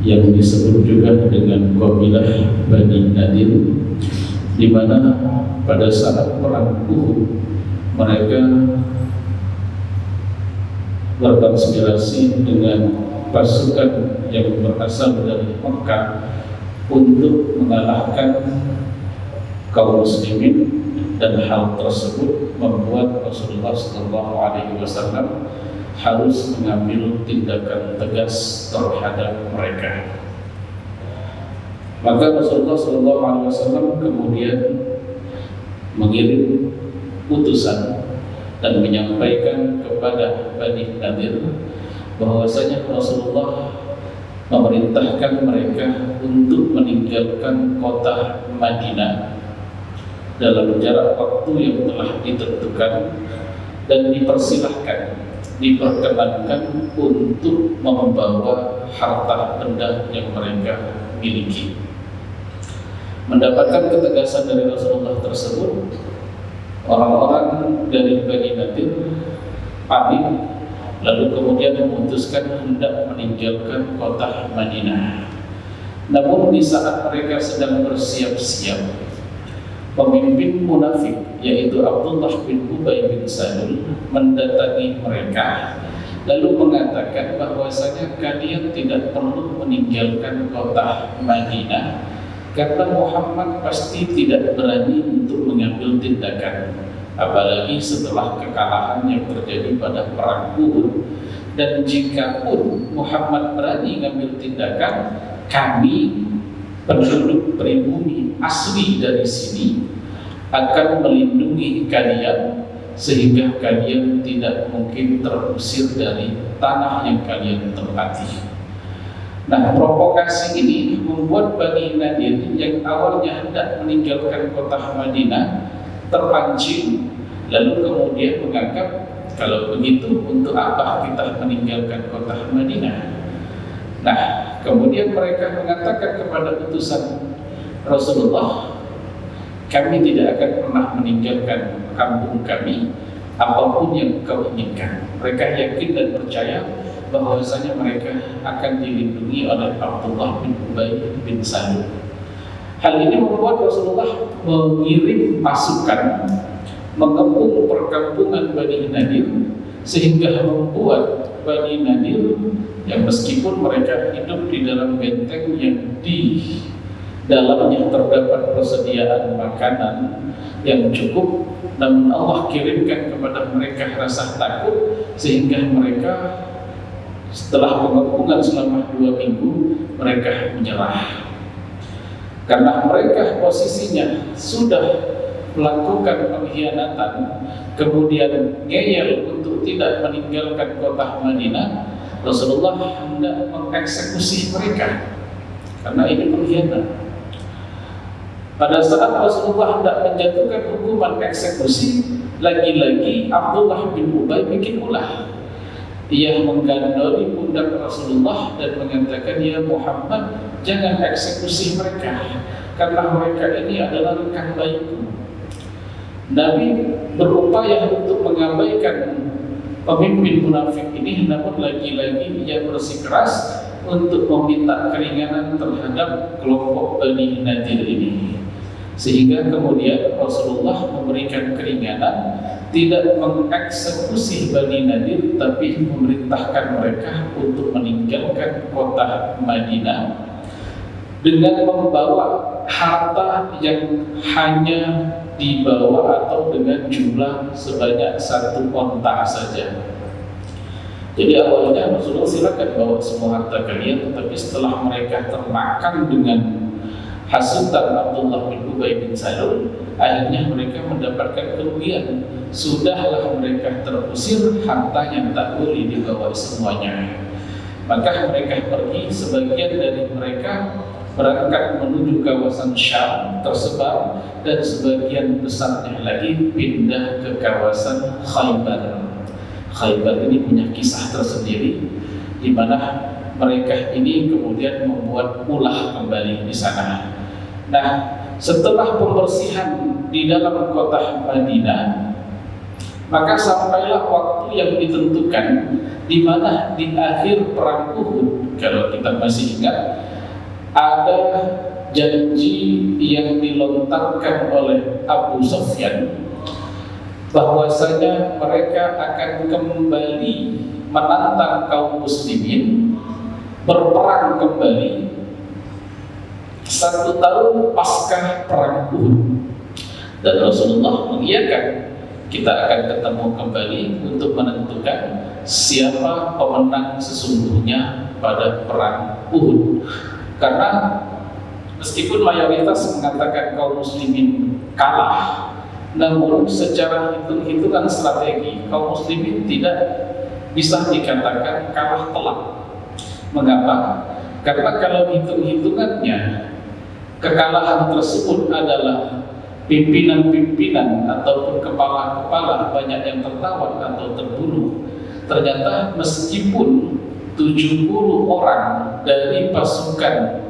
yang disebut juga dengan kabilah Bani Nadir, di mana pada saat perang Uhud mereka berkonspirasi dengan pasukan yang berasal dari Mekah untuk mengalahkan kaum muslimin, dan hal tersebut membuat Rasulullah SAW harus mengambil tindakan tegas terhadap mereka. Maka Rasulullah SAW kemudian mengirim utusan dan menyampaikan kepada Bani Nadir bahwasanya Rasulullah memerintahkan mereka untuk meninggalkan kota Madinah dalam jarak waktu yang telah ditentukan, dan diperkenankan untuk membawa harta benda yang mereka miliki. Mendapatkan ketegasan dari Rasulullah tersebut, orang-orang dari Bani Nadir panik, lalu kemudian memutuskan hendak meninggalkan kota Madinah. Namun di saat mereka sedang bersiap-siap, pemimpin munafik yaitu Abdullah bin Ubay bin Salul mendatangi mereka lalu mengatakan bahwasanya kalian tidak perlu meninggalkan kota Madinah karena Muhammad pasti tidak berani untuk mengambil tindakan, apalagi setelah kekalahan yang terjadi pada perang Uhud. Dan jikapun Muhammad berani mengambil tindakan, kami penduduk pribumi asli dari sini akan melindungi kalian sehingga kalian tidak mungkin terusir dari tanah yang kalian tempati. Nah, provokasi ini membuat Bani Nadir yang awalnya hendak meninggalkan kota Madinah terpancing, lalu kemudian menganggap kalau begitu untuk apa kita meninggalkan kota Madinah. Nah, kemudian mereka mengatakan kepada utusan Rasulullah, kami tidak akan pernah meninggalkan kampung kami apapun yang kau inginkan. Mereka yakin dan percaya bahwasanya mereka akan dilindungi oleh Abdullah bin Ubay bin Salul. Hal ini membuat Rasulullah mengirim pasukan mengepung perkampungan Bani Nadir, sehingga membuat Bani Nadir yang meskipun mereka hidup di dalam benteng yang di dalamnya terdapat persediaan makanan yang cukup, namun Allah kirimkan kepada mereka rasa takut sehingga mereka setelah pengepungan selama 2 minggu mereka menyerah. Karena mereka posisinya sudah melakukan pengkhianatan, kemudian ngeyel untuk tidak meninggalkan kota Madinah, Rasulullah hendak mengeksekusi mereka karena ini pengkhianat. Pada saat Rasulullah hendak menjatuhkan hukuman eksekusi, lagi-lagi Abdullah bin Ubay bikin ulah. Ia menggandoli pundak Rasulullah dan mengatakan, ya Muhammad, jangan eksekusi mereka karena mereka ini adalah rekan baikku. Nabi berupaya untuk mengabaikan pemimpin munafik ini, namun lagi-lagi ia bersikeras untuk meminta keringanan terhadap kelompok Bani Nadir ini, sehingga kemudian Rasulullah memberikan keringanan, tidak mengeksekusi Bani Nadir, tapi memerintahkan mereka untuk meninggalkan kota Madinah dengan membawa harta yang hanya dibawa atau dengan jumlah sebanyak 1 onta saja. Jadi awalnya Rasulullah silakan bawa semua harta kalian, tetapi setelah mereka termakan dengan hasutan Abdullah bin Ubay bin Salul, akhirnya mereka mendapatkan kerugian. Sudahlah mereka terusir, harta yang tak boleh dibawa semuanya. Maka mereka pergi, sebagian dari mereka berangkat menuju kawasan Syam tersebar, dan sebagian besarnya lagi pindah ke kawasan Khaybar. Khaybar ini punya kisah tersendiri, di mana mereka ini kemudian membuat ulah kembali di sana. Nah, setelah pembersihan di dalam kota Madinah, Maka sampailah waktu yang ditentukan, di mana di akhir perang Uhud, kalau kita masih ingat, ada janji yang dilontarkan oleh Abu Sufyan bahwasanya mereka akan kembali menantang kaum muslimin, berperang kembali 1 tahun pasca perang Uhud. Dan Rasulullah mengiyakan kita akan ketemu kembali untuk menentukan siapa pemenang sesungguhnya pada perang Uhud. Karena meskipun mayoritas mengatakan kaum muslimin kalah, namun secara hitung-hitungan strategi kaum muslimin tidak bisa dikatakan kalah telak. Mengapa? Karena kalau hitung-hitungannya kekalahan tersebut adalah pimpinan-pimpinan ataupun kepala-kepala banyak yang tertawan atau terbunuh. Ternyata meskipun 70 orang dari pasukan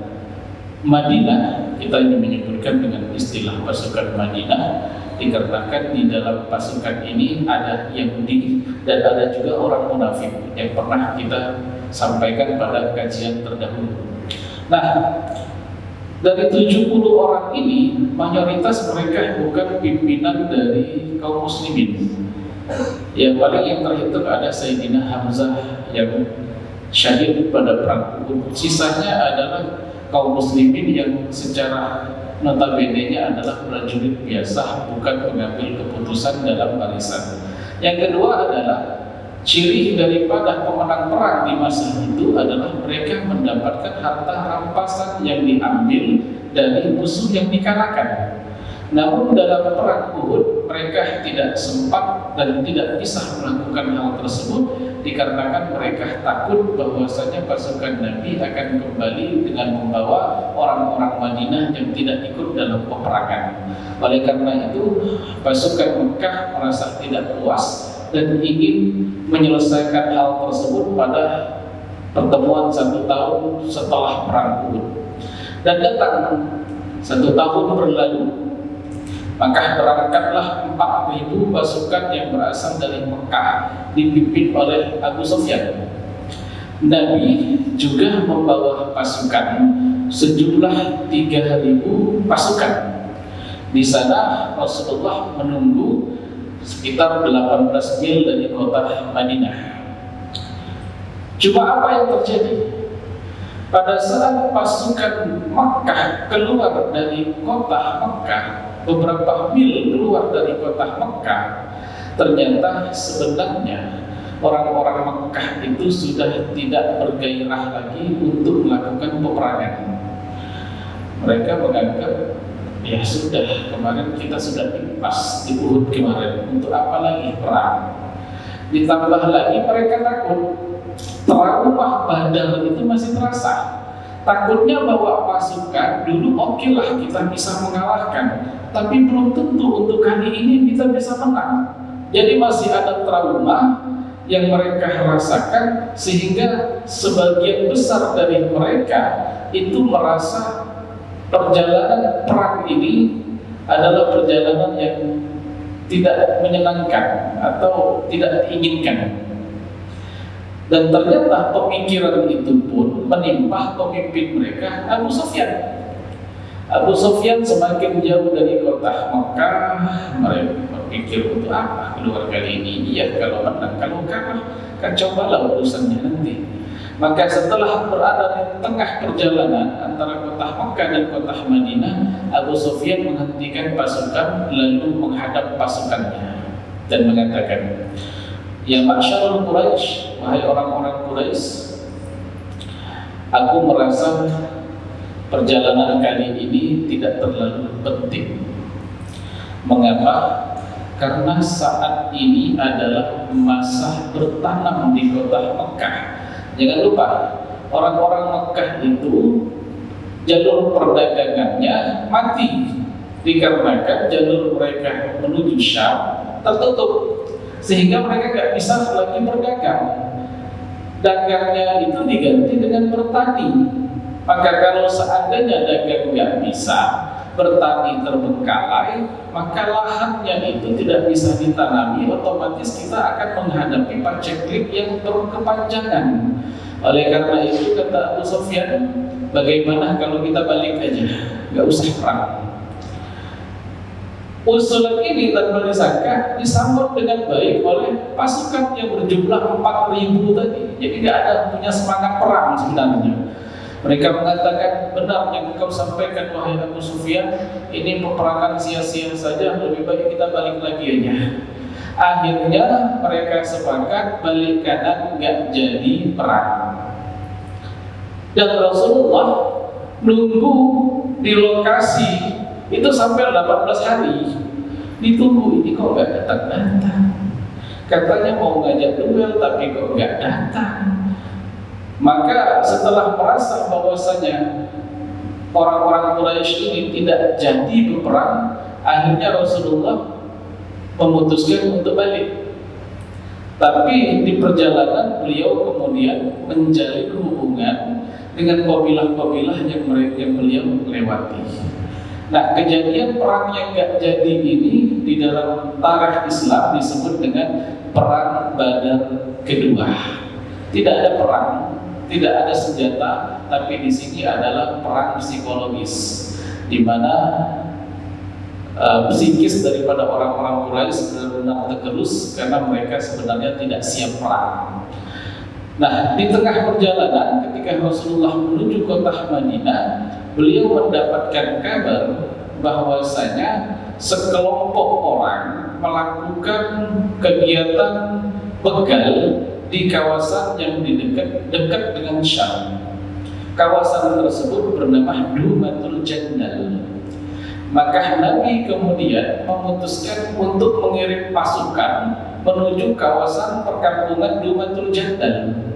Madinah, kita ini menyebutkan dengan istilah pasukan Madinah, dikarenakan di dalam pasukan ini ada Yahudi dan ada juga orang munafik yang pernah kita sampaikan pada kajian terdahulu. Nah, dari 70 orang ini, mayoritas mereka bukan pimpinan dari kaum muslimin. Yang paling yang terhitung ada Sayyidina Hamzah yang syahid pada perang Uhud. Sisanya adalah kaum muslimin yang secara notabene-nya adalah prajurit biasa, bukan pengambil keputusan dalam barisan. Yang kedua adalah ciri daripada pemenang perang di masa itu adalah mereka mendapatkan harta rampasan yang diambil dari musuh yang dikalahkan. Namun dalam perang Uhud mereka tidak sempat dan tidak bisa melakukan hal tersebut dikarenakan mereka takut bahwasanya pasukan Nabi akan kembali dengan membawa orang-orang Madinah yang tidak ikut dalam peperangan. Oleh karena itu pasukan Mekah merasa tidak puas dan ingin menyelesaikan hal tersebut pada pertemuan 1 tahun setelah perang Uhud. Dan datang 1 tahun berlalu, maka berangkatlah 4.000 pasukan yang berasal dari Mekah dipimpin oleh Abu Sufyan. Nabi juga membawa pasukan sejumlah 3.000 pasukan. Di sana Rasulullah menunggu sekitar 18 mil dari kota Madinah. Cuma apa yang terjadi? Pada saat pasukan Makkah keluar dari kota Makkah, beberapa mil keluar dari kota Makkah, ternyata sebenarnya orang-orang Makkah itu sudah tidak bergairah lagi untuk melakukan peperangan. Mereka menganggap, ya sudah, kemarin kita sudah impas di Uhud kemarin, untuk apa lagi perang? Ditambah lagi mereka takut, trauma Badar itu masih terasa. Takutnya bawa pasukan, dulu oke lah kita bisa mengalahkan, tapi belum tentu untuk kali ini kita bisa menang. Jadi masih ada trauma yang mereka rasakan, sehingga sebagian besar dari mereka itu merasa perjalanan perang ini adalah perjalanan yang tidak menyenangkan atau tidak diinginkan. Dan ternyata pemikiran itu pun menimpa pemimpin mereka, Abu Sufyan. Abu Sufyan semakin jauh dari kota Mekah, mereka berpikir untuk apa keluar kali ini? Iya, kalau menang, kalau kalah, kan cobalah urusannya nanti. Maka setelah berada di tengah perjalanan antara kota Mekah dan kota Madinah, Abu Sufyan menghentikan pasukan lalu menghadap pasukannya dan mengatakan, "Ya ma'syarul Quraisy, wahai orang-orang Quraisy, aku merasa perjalanan kali ini tidak terlalu penting. Mengapa? Karena saat ini adalah masa bertanam di kota Mekah. Jangan lupa, orang-orang Mekah itu jalur perdagangannya mati dikarenakan jalur mereka menuju Syam tertutup, sehingga mereka nggak bisa lagi berdagang. Dagangnya itu diganti dengan bertani. Maka kalau seandainya dagang nggak bisa, bertani terbengkalai, maka lahannya itu tidak bisa ditanami, otomatis kita akan menghadapi paceklik yang berkepanjangan. Oleh karena itu kata Abu Sufyan, bagaimana kalau kita balik aja, nggak usah perang. Usulan ini tanpa disangka disambut dengan baik oleh pasukan yang berjumlah 4.000 tadi. Jadi tidak ada punya semangat perang sebenarnya. Mereka mengatakan, benar yang engkau sampaikan wahai Abu Sufyan, ini peperangan sia-sia saja, lebih baik kita balik lagi aja. Akhirnya mereka sepakat balik kanan, nggak jadi perang. Dan Rasulullah nunggu di lokasi itu sampai 18 hari. Ditunggu, ini kok nggak datang-datang. Katanya mau ngajak duel tapi kok nggak datang. Maka setelah merasa bahwasanya orang-orang Quraisy ini tidak jadi berperang, akhirnya Rasulullah memutuskan untuk balik. Tapi di perjalanan beliau kemudian menjalin hubungan dengan kabilah-kabilah yang beliau lewati. Nah, kejadian perang yang nggak jadi ini di dalam tarikh Islam disebut dengan perang Badar kedua. Tidak ada perang, tidak ada senjata, tapi di sini adalah perang psikologis, di mana psikis daripada orang-orang Quraisy benar-benar tergerus karena mereka sebenarnya tidak siap perang. Nah, di tengah perjalanan ketika Rasulullah menuju kota Madinah, beliau mendapatkan kabar bahwasanya sekelompok orang melakukan kegiatan begal di kawasan yang dekat dengan Syam. Kawasan tersebut bernama Dumatul Jandal. Maka Nabi kemudian memutuskan untuk mengirim pasukan menuju kawasan perkampungan Dumatul Jandal.